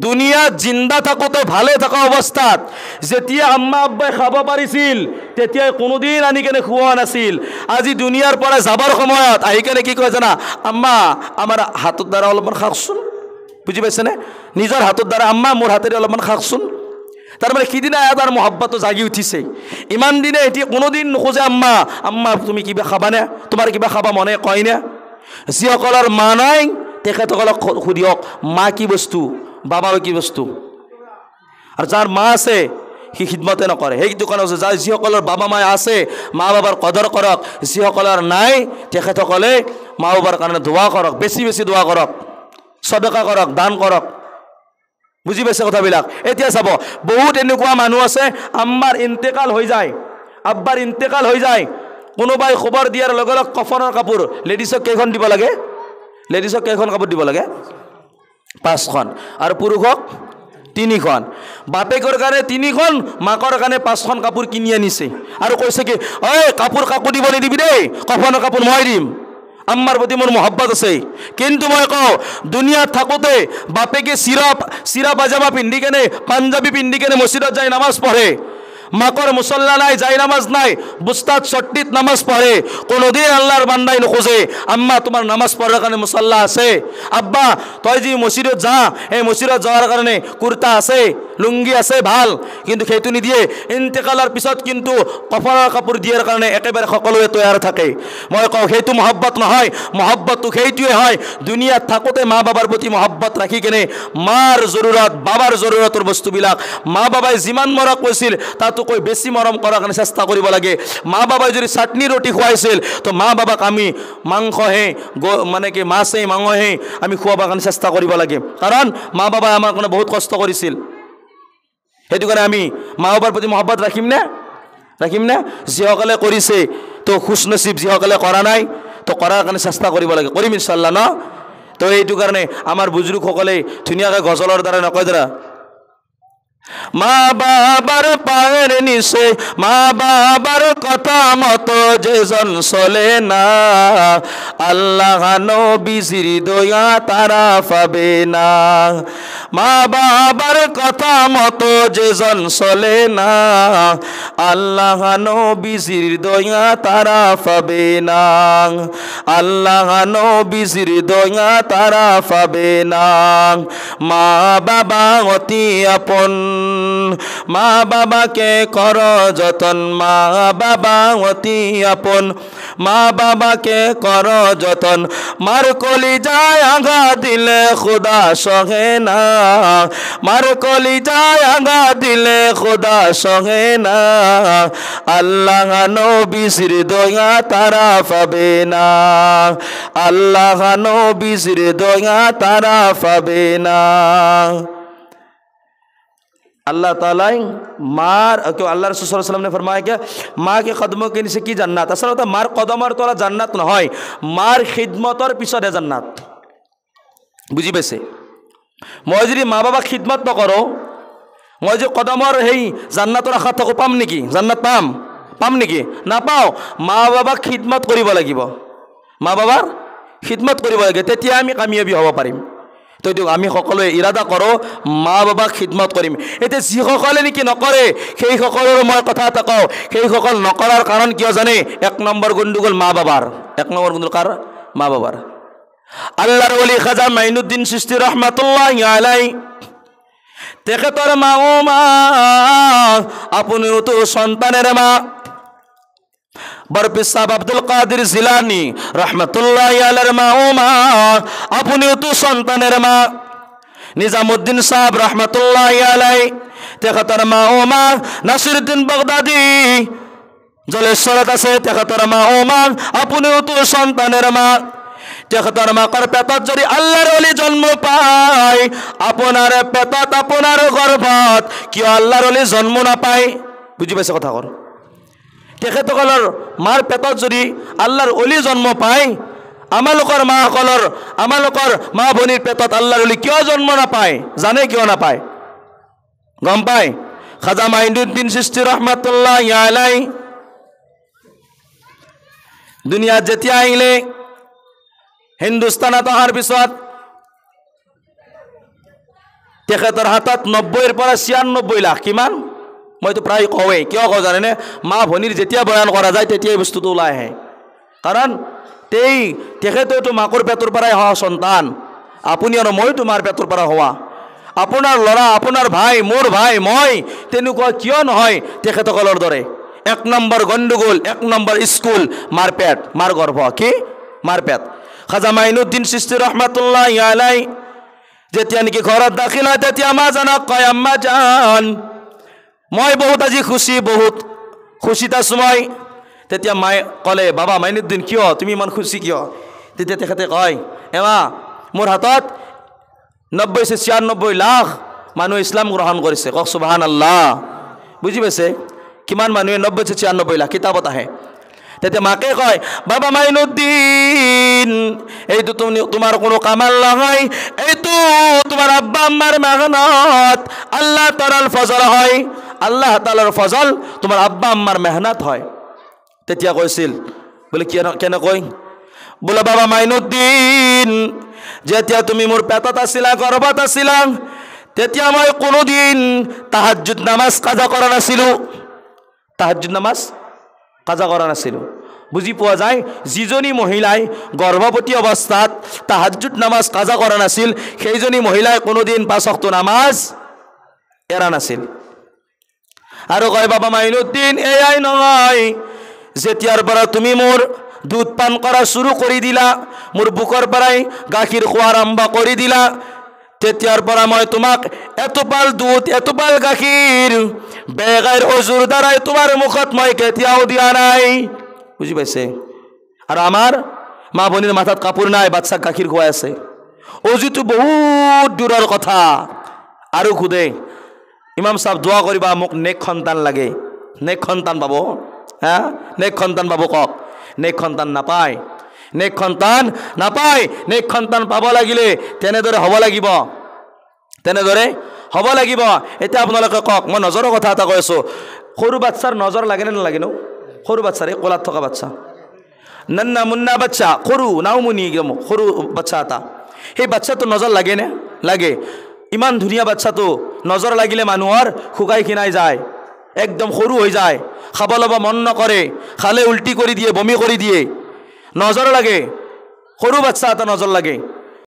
দুনিয়াত জিন্দা থাকোতে ভালে থকা অৱস্থাত যেতিয়া আম্মা আব্বাই খাব পাৰিছিল তেতিয়া কোনোদিন আনি কেনে খুওৱা নাছিল। আজি দুনিয়াৰ পৰা যাবৰ সময়ত আহি কেনে কি কয় জানা, আম্মা আমাৰ হাতৰ দ্বাৰা অলপমান খাওকচোন। বুজি পাইছেনে? নিজৰ হাতৰ দ্বাৰা আম্মা মোৰ হাতেৰে অলপমান খাওকচোন। তাৰমানে সিদিনা তাৰ মহব্বতটো জাগি উঠিছে। ইমান দিনে এতিয়া কোনোদিন নোখোজে আম্মা আম্মা তুমি কিবা খাবানে, তোমাৰ কিবা খাবা মনে কয়নে? যিসকলৰ মা নাই তেখেতসকলক সুধিয়ক মা কি বস্তু, বাবা কি বস্তু। আৰু যাৰ মা আছে সি খিদমতে নকৰে। সেইটো কাৰণে যাৰ যিসকলৰ বাবা মা আছে মা বাবাৰ কদৰ কৰক, যিসকলৰ নাই তেখেতসকলে মা বাবাৰ কাৰণে দোৱা কৰক, বেছি বেছি দোৱা কৰক, সদকা কৰক, দান কৰক। বুজি পাইছে কথাবিলাক? এতিয়া চাব বহুত এনেকুৱা মানুহ আছে আম্মাৰ ইন্তেকাল হৈ যায়, আব্বাৰ ইন্তেকাল হৈ যায়, কোনোবাই খবৰ দিয়াৰ লগে লগে কফনৰ কাপোৰ লেডিছক কেইখন দিব লাগে? লেডিছক কেইখন কাপোৰ দিব লাগে? 5খন। আৰু পুৰুষক 3খন। বাপেকৰ কাৰণে 3খন, মাকৰ কাৰণে 5খন কাপোৰ কিনি আনিছে আৰু কৈছে কি ঐ কাপোৰ কাকো দিব নিদিবি দেই, কফনৰ কাপোৰ মই দিম। আম্মাৰ প্ৰতি মোৰ মহব্বত আছে। কিন্তু মই কওঁ দুনিয়াত থাকোতে বাপেকে চিৰা পাজামা পিন্ধি কেনে পাঞ্জাবী পিন্ধি কেনে মছজিদত যায় নামাজ পঢ়ে, মাকৰ মুছল্লা নাই, যাই নামাজ নাই, বুস্তাদ চট্টিত নামাজ পঢ়ে, কোনোদিন আল্লাহৰ বান্দাই নোখোজে আম্মা তোমাৰ নামাজ পঢ়াৰ কাৰণে মুছল্লা আছে, আব্বা তই যি মছজিদত যা এই মছজিদত যোৱাৰ কাৰণে কুৰ্তা আছে, লুংগি আছে ভাল, কিন্তু সেইটো নিদিয়ে। ইন্তেকালৰ পিছত কিন্তু কফনৰ কাপোৰ দিয়াৰ কাৰণে একেবাৰে সকলোৱে তৈয়াৰ থাকে। মই কওঁ সেইটো মহব্বত নহয়, মহব্বতটো সেইটোৱে হয় দুনিয়াত থাকোতে মা বাবাৰ প্ৰতি মহব্বত ৰাখি কেনে মাৰ জৰুৰত বাবাৰ জৰুৰতৰ বস্তুবিলাক মা বাবাই যিমান মৰম কৈছিল তাতকৈ বেছি মৰম কৰাৰ কাৰণে চেষ্টা কৰিব লাগে। মা বাবাই যদি চাটনি ৰুটি খুৱাইছিল তো মা বাবাক আমি মাংসহে মানে কি মাছে মাংসহে আমি খুৱাবৰ কাৰণে চেষ্টা কৰিব লাগে, কাৰণ মা বাবাই আমাৰ কাৰণে বহুত কষ্ট কৰিছিল। সেইটো কাৰণে আমি মা বাবাৰ প্ৰতি মহব্বত ৰাখিম নে? যিসকলে কৰিছে তো খুচ নচিব, যিসকলে কৰা নাই তো কৰাৰ কাৰণে চেষ্টা কৰিব লাগে। কৰিম ইনশাল্লাহ ন? তো এইটো কাৰণে আমাৰ বুজুৰ্গসকলে ধুনীয়াকৈ গজলৰ দ্বাৰা নকয় দ্বাৰা মা বাবার পায়ের নিচে মা বাবার কথা মতো যেজন চলে না, আল্লাহ নবীর দয়া তারা পাবে না। মা বাবার কথা মতো যেজন চলে না, আল্লাহ নবীর দয়া তারা পাবে না, আল্লাহ নবীর দয়া তারা পাবে না। মা বাবা অতি আপন, মা বাবাকে কর যতন, মা বাবা অতি আপন, মা বাবাকে কর যতন। মার কলিজায় আঘাত দিলে খোদা সহে না, মার কলিজায় আঘাত দিলে খোদা সহে না, আল্লাহ নবীর দয়া তারা পাবে না, আল্লাহ নবীর দয়া তারা পাবে না। अल्लाह ताला मार क्यों अल्लाह रसूल सल्लल्लाहु अलैहि वसल्लम ने फरमाया क्या माँ के कदमों के नीचे की जन्नत असल होता मार कदमर तोला जन्नत নহয় मार खिदमतर पिछते जन्नत बुझी पाइसे मैं जी माँ बाबा खिदमत नकरो मैं जो कदमर हे जन्नतर आशा थको पाम नेকি जन्नत पाम नेকি नापाओ माँ बाबा खिदमत करिब লাগিব माँ बाबार खिदमत करिब লাগে তেতিয়া আমি কামিয়াবি হ'ব পাৰিম तो आमी सकलोए इरादा करो माँ बाबा खिदमत करिम एते जिসকলে नेকি नकरे সেই সকলৰ মই কথা এটা কওঁ সেই সকল নকৰাৰ কাৰণ কিয় জানে এক নম্বৰ গণ্ডগোল माँ बाबार एक নম্বৰ গণ্ডগোল কাৰ माँ बाबार আল্লাহৰ ওলি খাজা মাইনুদ্দিন চিশতি ৰহমাতুল্লাহি আলাইহি তেখেতৰ মা ও মা আপুনিও তো সন্তানের মা बरपिस साहब अब्दुल कादिर जिलानी रहमतुल्लाहि अलैहि मा ओ मा আপুনিও তো সন্তানের মা निजामुद्दीन साहब रहमतुल्लाहि अलैहि তেখেতৰ মা ও মা নাসিৰউদ্দিন বাগদাদি জলেশ্বৰত আছে তেখেতৰ মা ও মা আপুনিও তো সন্তানেৰ মা তেখেতৰ মাকৰ পেটত যদি আল্লাহৰ ওলি জন্ম পায় আপোনাৰ পেটত আপোনাৰ গৰ্ভত কিয় আল্লাহৰ ওলি জন্ম নাপায় বুজি পাইছে কথা কৰ তেখেতসকলৰ মাৰ পেটত যদি আল্লাহৰ ওলি জন্ম পায় আমালোকৰ মাসকলৰ আমালোকৰ মা ভনীৰ পেটত আল্লাহৰ ওলি কিয় জন্ম নাপায় জানে কিয় নাপায় গম পায় খাজা মাইনুদ্দিন চিশতি রহমাতুল্লাহি আলাইহি দুনিয়াত যেতিয়া আহিলে হিন্দুস্তানত অহাৰ পিছত তেখেতৰ হাতত 90ৰ পৰা 96 লাখ। কিমান? মইতো প্ৰায় কওঁৱেই। কিয় কওঁ জানেনে? মা ভনীৰ যেতিয়া বয়ান কৰা যায় তেতিয়াই বস্তুটো ওলাই আহে। কাৰণ তেখেতেওতো মাকৰ পেটৰ পৰাই হোৱা সন্তান, আপুনি আৰু মই তোমাৰ পেটৰ পৰা হোৱা। আপোনাৰ ল'ৰা, আপোনাৰ ভাই, মোৰ ভাই, মই তেনেকুৱা কিয় নহয় তেখেতসকলৰ দৰে? 1 নম্বৰ গণ্ডগোল, 1 নম্বৰ স্কুল, মাৰ পেট, মাৰ গৰ্ভ। কি? মাৰ পেট। খাজা মাইনুদ্দিন চিস্তি ৰহমাতুল্লাহি আলাইহি যেতিয়া নেকি ঘৰত দাখিল হয় তেতিয়া আমাজনক কয়, আম্মা জান মই বহুত আজি খুশি, বহুত খুশিত আছোঁ মই। তেতিয়া মায়ে ক'লে, বাবা মাইনুদ্দিন কিয়, তুমি ইমান খুশি কিয়? তেতিয়া তেখেতে কয়, এমা মোৰ হাতত 90-96 লাখ মানুহ ইছলাম গ্ৰহণ কৰিছে। কওক সুবহানাল্লাহ। বুজি পাইছে? কিমান মানুহে? 90-96 লাখ। কিতাপত আহে। তেতিয়া মাকে কয়, বাবা মাইনুদ্দিন এইটো তোমাৰ কোনো কামাল নহয়, এইটো তোমাৰ আব্বা আম্মাৰ মেহনত, আল্লাহ তাআলাৰ ফজল হয়। আল্লাহ তাআলাৰ ফজল তোমাৰ আব্বা আম্মাৰ মেহনত হয়। তেতিয়া কৈছিল বোলে কেনেকৈ? বোলে বাবা মাইনুদ্দিন যেতিয়া তুমি মোৰ পেটত আছিলা, গৰ্ভত আছিলা, তেতিয়া মই কোনোদিন তাহাজ্জুদ নামাজ কাজা কৰা নাছিলোঁ। তাহাজ্জুদ নামাজ কাজা কৰা নাছিলোঁ। বুজি পোৱা যায়, যিজনী মহিলাই গৰ্ভৱতী অৱস্থাত তাহাজ্জুদ নামাজ কাজা কৰা নাছিল, সেইজনী মহিলাই কোনোদিন 5 ওয়াক্ত নামাজ এৰা নাছিল। আৰু কয়, বাবা মাইনুদ্দিন এয়াই নহয়, যেতিয়াৰ পৰা তুমি মোৰ দুধ পান কৰা শুৰু কৰি দিলা, মোৰ বুকৰ পৰাই গাখীৰ খোৱা আৰম্ভ কৰি দিলা, তেতিয়াৰ পৰা মই তোমাক এটোপাল দুধ, এটোপাল গাখীৰ বেগাইৰ অজুৰ দ্বাৰাই তোমাৰ মুখত মই কেতিয়াও দিয়া নাই। বুজি পাইছে? আৰু আমাৰ মা ভনীৰ মাথাত কাপোৰ নাই, বাচ্চাক গাখীৰ খুৱাই আছে। অজুটো বহুত দূৰৰ কথা। আৰু খুদে, ইমাম সাহেব দোয়া কৰিবা মোক নেক সন্তান লাগে। নেক সন্তান পাব? হা, নেক সন্তান পাব? কওক। নেক সন্তান নাপায়, নেক সন্তান নাপায়। নেক সন্তান পাব লাগিলে তেনেদৰে হ'ব লাগিব, তেনেদৰে হ'ব লাগিব। এতিয়া আপোনালোকে কওক, মই নজৰৰ কথা এটা কৈ আছোঁ। সৰু বাচ্চাৰ নজৰ লাগে নে নালাগে? সৰু বাচ্চাৰ, এই কোলাত থকা বাচ্চা, নান্না মুন্না বাচ্চা, সৰু নাওমুনি, সৰু বাচ্চা এটা, সেই বাচ্চাটো নজৰ লাগে নে? লাগে। ইমান ধুনীয়া বাচ্চাটো নজৰ লাগিলে মানুহৰ শুকাই খিনাই যায়, একদম সৰু হৈ যায়, খাব ল'ব মন নকৰে, খালে উল্টি কৰি দিয়ে, বমি কৰি দিয়ে। নজৰ লাগে, সৰু বাচ্চা এটা নজৰ লাগে।